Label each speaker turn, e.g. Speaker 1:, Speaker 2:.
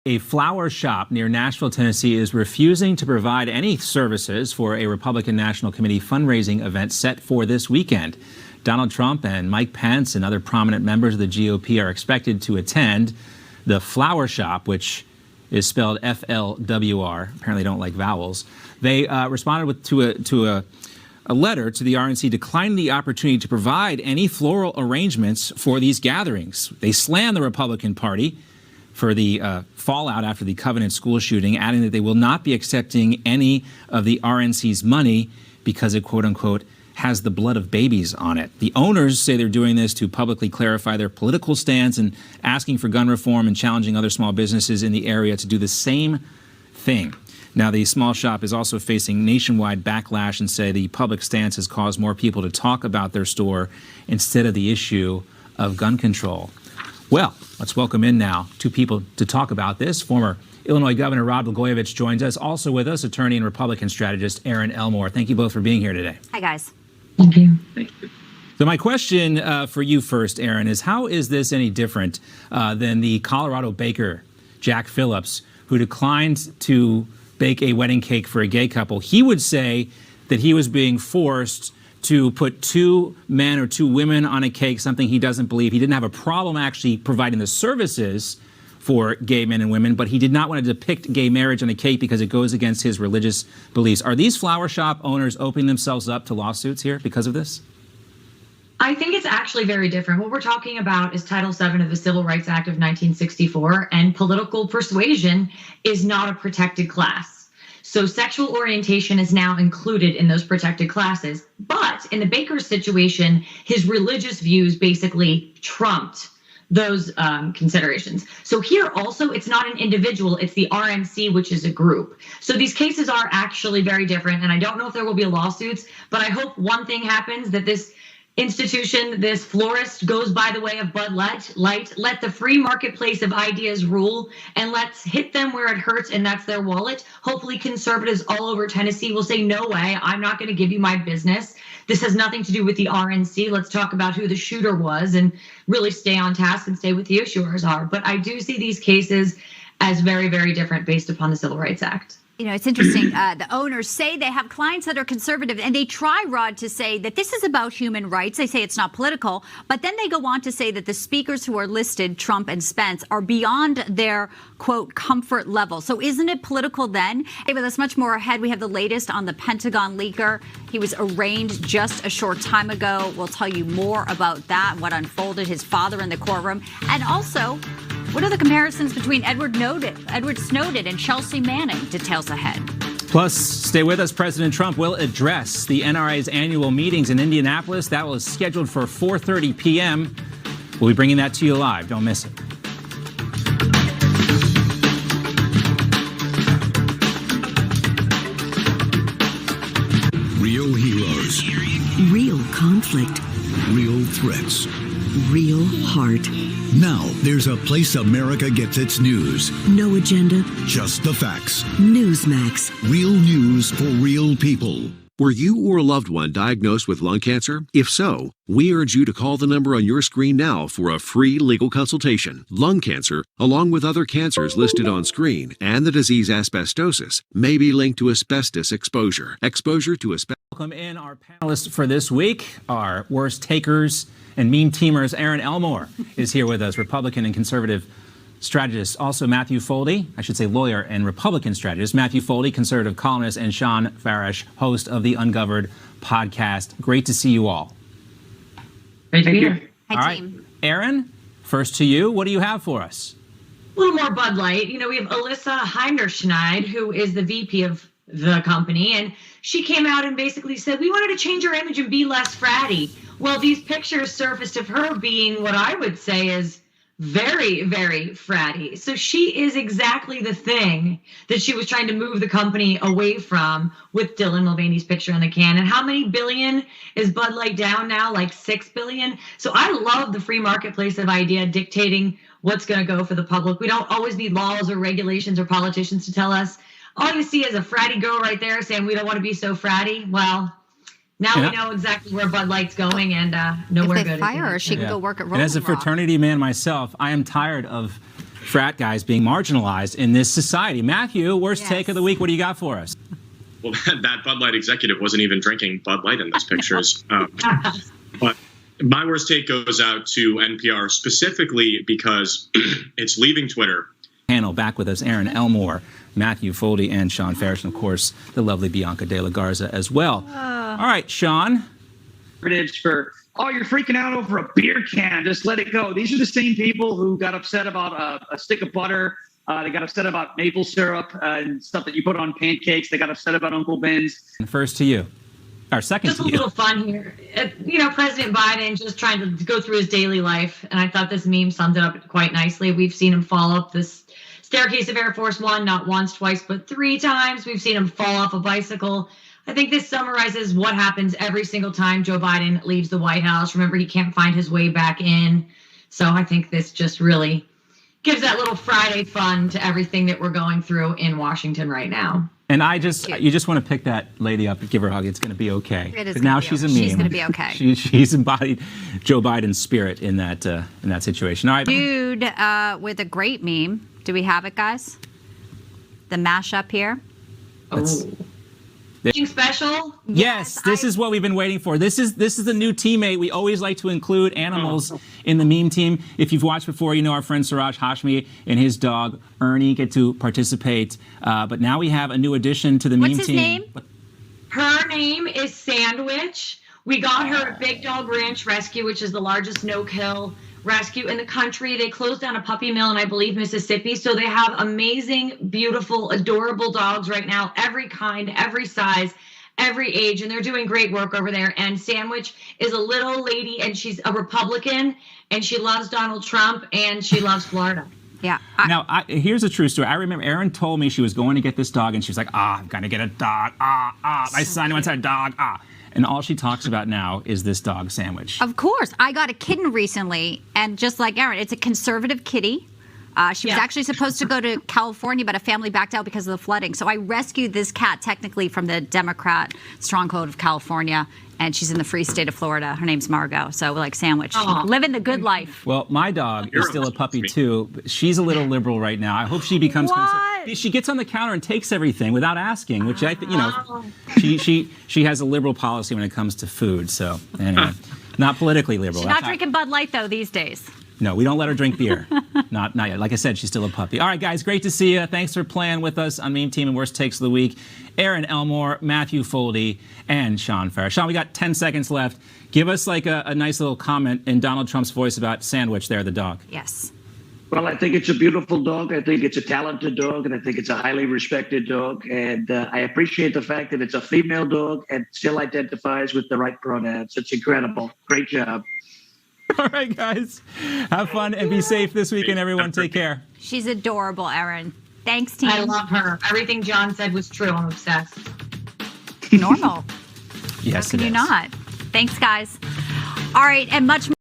Speaker 1: A flower shop near Nashville, Tennessee is refusing to provide any services for a Republican National Committee fundraising event set for this weekend. Donald Trump and Mike Pence and other prominent members of the GOP are expected to attend the flower shop, which is spelled FLWR. Apparently don't like vowels. They responded to a letter to the RNC declining the opportunity to provide any floral arrangements for these gatherings. They slammed the Republican Party for the fallout after the Covenant school shooting, adding that they will not be accepting any of the RNC's money because it, quote unquote, has the blood of babies on it. The owners say they're doing this to publicly clarify their political stance and asking for gun reform and challenging other small businesses in the area to do the same thing. Now, the small shop is also facing nationwide backlash and say the public stance has caused more people to talk about their store instead of the issue of gun control. Well, let's welcome in now two people to talk about this. Former Illinois Governor Rod Blagojevich joins us. Also with us, attorney and Republican strategist Erin Elmore. Thank you both for being here today.
Speaker 2: Hi, guys.
Speaker 3: Thank you. Thank you.
Speaker 1: So my question for you first, Erin, is how is this any different than the Colorado baker, Jack Phillips, who declined to bake a wedding cake for a gay couple? He would say that he was being forced to put two men or two women on a cake, something he doesn't believe. He didn't have a problem actually providing the services for gay men and women, but he did not want to depict gay marriage on a cake because it goes against his religious beliefs. Are these flower shop owners opening themselves up to lawsuits here because of this?
Speaker 3: I think it's actually very different. What we're talking about is Title VII of the Civil Rights Act of 1964, and political persuasion is not a protected class. So sexual orientation is now included in those protected classes. But in the baker's situation, his religious views basically trumped those considerations. So here also, it's not an individual, it's the RNC, which is a group. So these cases are actually very different. And I don't know if there will be lawsuits, but I hope one thing happens, that this institution, this florist, goes by the way of Bud Light. Let the free marketplace of ideas rule, and let's hit them where it hurts, and that's their wallet. Hopefully conservatives all over Tennessee will say, no way, I'm not going to give you my business. This has nothing to do with the RNC. Let's talk about who the shooter was and really stay on task and stay with the issuers are. But I do see these cases as very, very different based upon the Civil Rights Act.
Speaker 2: You know, it's interesting. The owners say they have clients that are conservative, and they try, Rod, to say that this is about human rights. They say it's not political, but then they go on to say that the speakers who are listed, Trump and Spence, are beyond their, quote, comfort level. So isn't it political then? Hey, with us much more ahead, we have the latest on the Pentagon leaker. He was arraigned just a short time ago. We'll tell you more about that, what unfolded, his father in the courtroom, and also, what are the comparisons between Edward Snowden and Chelsea Manning? Details ahead.
Speaker 1: Plus, stay with us. President Trump will address the NRA's annual meetings in Indianapolis. That was scheduled for 4:30 p.m. We'll be bringing that to you live. Don't miss it.
Speaker 4: Real heroes.
Speaker 5: Real conflict.
Speaker 4: Real threats.
Speaker 5: Real heart.
Speaker 4: Now there's a place America gets its news.
Speaker 5: No agenda.
Speaker 4: Just the facts.
Speaker 5: Newsmax.
Speaker 4: Real news for real people.
Speaker 6: Were you or a loved one diagnosed with lung cancer? If so, we urge you to call the number on your screen now for a free legal consultation. Lung cancer, along with other cancers listed on screen, and the disease asbestosis, may be linked to asbestos exposure. Exposure to asbestos.
Speaker 1: Welcome in our panelists for this week. Our worst takers and meme teamers, Erin Elmore is here with us, Republican and conservative strategist. Also Matthew Foldy, I should say lawyer and Republican strategist. Matthew Foldy, conservative columnist, and Sean Farish, host of the Ungoverned podcast. Great to see you all.
Speaker 3: Great to be here.
Speaker 2: Hi, team.
Speaker 1: Erin, first to you. What do you have for us?
Speaker 3: A little more Bud Light. You know, we have Alyssa Heinerschneid, who is the VP of the company, and she came out and basically said, we wanted to change our image and be less fratty. Well, these pictures surfaced of her being what I would say is very, very fratty. So she is exactly the thing that she was trying to move the company away from with Dylan Mulvaney's picture on the can. And how many billion is Bud Light down now? Like 6 billion. So I love the free marketplace of idea dictating what's going to go for the public. We don't always need laws or regulations or politicians to tell us. All you see is a fratty girl right there saying we don't want to be so fratty. Well, now we know exactly where Bud Light's going, and nowhere good.
Speaker 2: If they fire her, she can go work at Rolling
Speaker 1: And as a
Speaker 2: Rock.
Speaker 1: fraternity man myself, I am tired of frat guys being marginalized in this society. Matthew, worst take of the week. What do you got for us?
Speaker 7: Well, that Bud Light executive wasn't even drinking Bud Light in those pictures. But my worst take goes out to NPR specifically because it's leaving Twitter.
Speaker 1: Panel back with us, Erin Elmore, Matthew Foldy, and Sean Farish, and of course, the lovely Bianca De La Garza as well. All right, Sean.
Speaker 8: For, oh, you're freaking out over a beer can. Just let it go. These are the same people who got upset about a stick of butter. They got upset about maple syrup and stuff that you put on pancakes. They got upset about Uncle Ben's.
Speaker 1: First to you. Or second
Speaker 3: just
Speaker 1: to
Speaker 3: a
Speaker 1: you.
Speaker 3: little fun here. President Biden just trying to go through his daily life. And I thought this meme summed it up quite nicely. We've seen him fall up this staircase of Air Force One, not once, twice, but 3 times. We've seen him fall off a bicycle. I think this summarizes what happens every single time Joe Biden leaves the White House. Remember, he can't find his way back in. So I think this just really gives that little Friday fun to everything that we're going through in Washington right now.
Speaker 1: And you just want to pick that lady up and give her a hug. It's going to be okay.
Speaker 2: It is.
Speaker 1: Now she's a meme.
Speaker 2: She's going to be okay.
Speaker 1: She's embodied Joe Biden's spirit in that situation. All right.
Speaker 2: Dude with a great meme. Do we have it, guys? The mashup here.
Speaker 3: Special?
Speaker 1: Yes, this is what we've been waiting for. This is the new teammate. We always like to include animals in the meme team. If you've watched before, you know our friend Suraj Hashmi and his dog Ernie get to participate. But now we have a new addition to the meme team.
Speaker 2: What's his name?
Speaker 3: Her name is Sandwich. We got her at Big Dog Ranch Rescue, which is the largest no-kill rescue in the country. They closed down a puppy mill in, I believe, Mississippi. So they have amazing, beautiful, adorable dogs right now, every kind, every size, every age, and they're doing great work over there. And Sandwich is a little lady, and she's a Republican, and she loves Donald Trump, and she loves Florida.
Speaker 2: Yeah.
Speaker 1: Now, here's a true story. I remember Erin told me she was going to get this dog, and she was like, I'm going to get a dog. My son wants a dog. And all she talks about now is this dog, Sandwich.
Speaker 2: Of course. I got a kitten recently, and just like Erin, it's a conservative kitty. She was actually supposed to go to California, but a family backed out because of the flooding. So I rescued this cat technically from the Democrat stronghold of California, and she's in the free state of Florida. Her name's Margot. So like Sandwich, living the good life.
Speaker 1: Well, my dog is still a puppy too. But she's a little liberal right now. I hope she becomes. She gets on the counter and takes everything without asking, which I think she has a liberal policy when it comes to food. So anyway, not politically liberal.
Speaker 2: She's not drinking Bud Light though these days.
Speaker 1: No, we don't let her drink beer. Not yet. Like I said, she's still a puppy. All right, guys, great to see you. Thanks for playing with us on Meme Team and Worst Takes of the Week. Erin Elmore, Matthew Foldy, and Sean Farish. Sean, we got 10 seconds left. Give us like a nice little comment in Donald Trump's voice about Sandwich there, the dog.
Speaker 2: Yes.
Speaker 8: Well, I think it's a beautiful dog. I think it's a talented dog, and I think it's a highly respected dog. And I appreciate the fact that it's a female dog and still identifies with the right pronouns. It's incredible. Great job.
Speaker 1: All right, guys. Have fun and be safe this weekend, everyone. Take care.
Speaker 2: She's adorable, Erin. Thanks, team.
Speaker 3: I love her. Everything John said was true. I'm obsessed.
Speaker 2: Normal.
Speaker 1: Yes,
Speaker 2: How can you not? Thanks, guys. All right, and much more.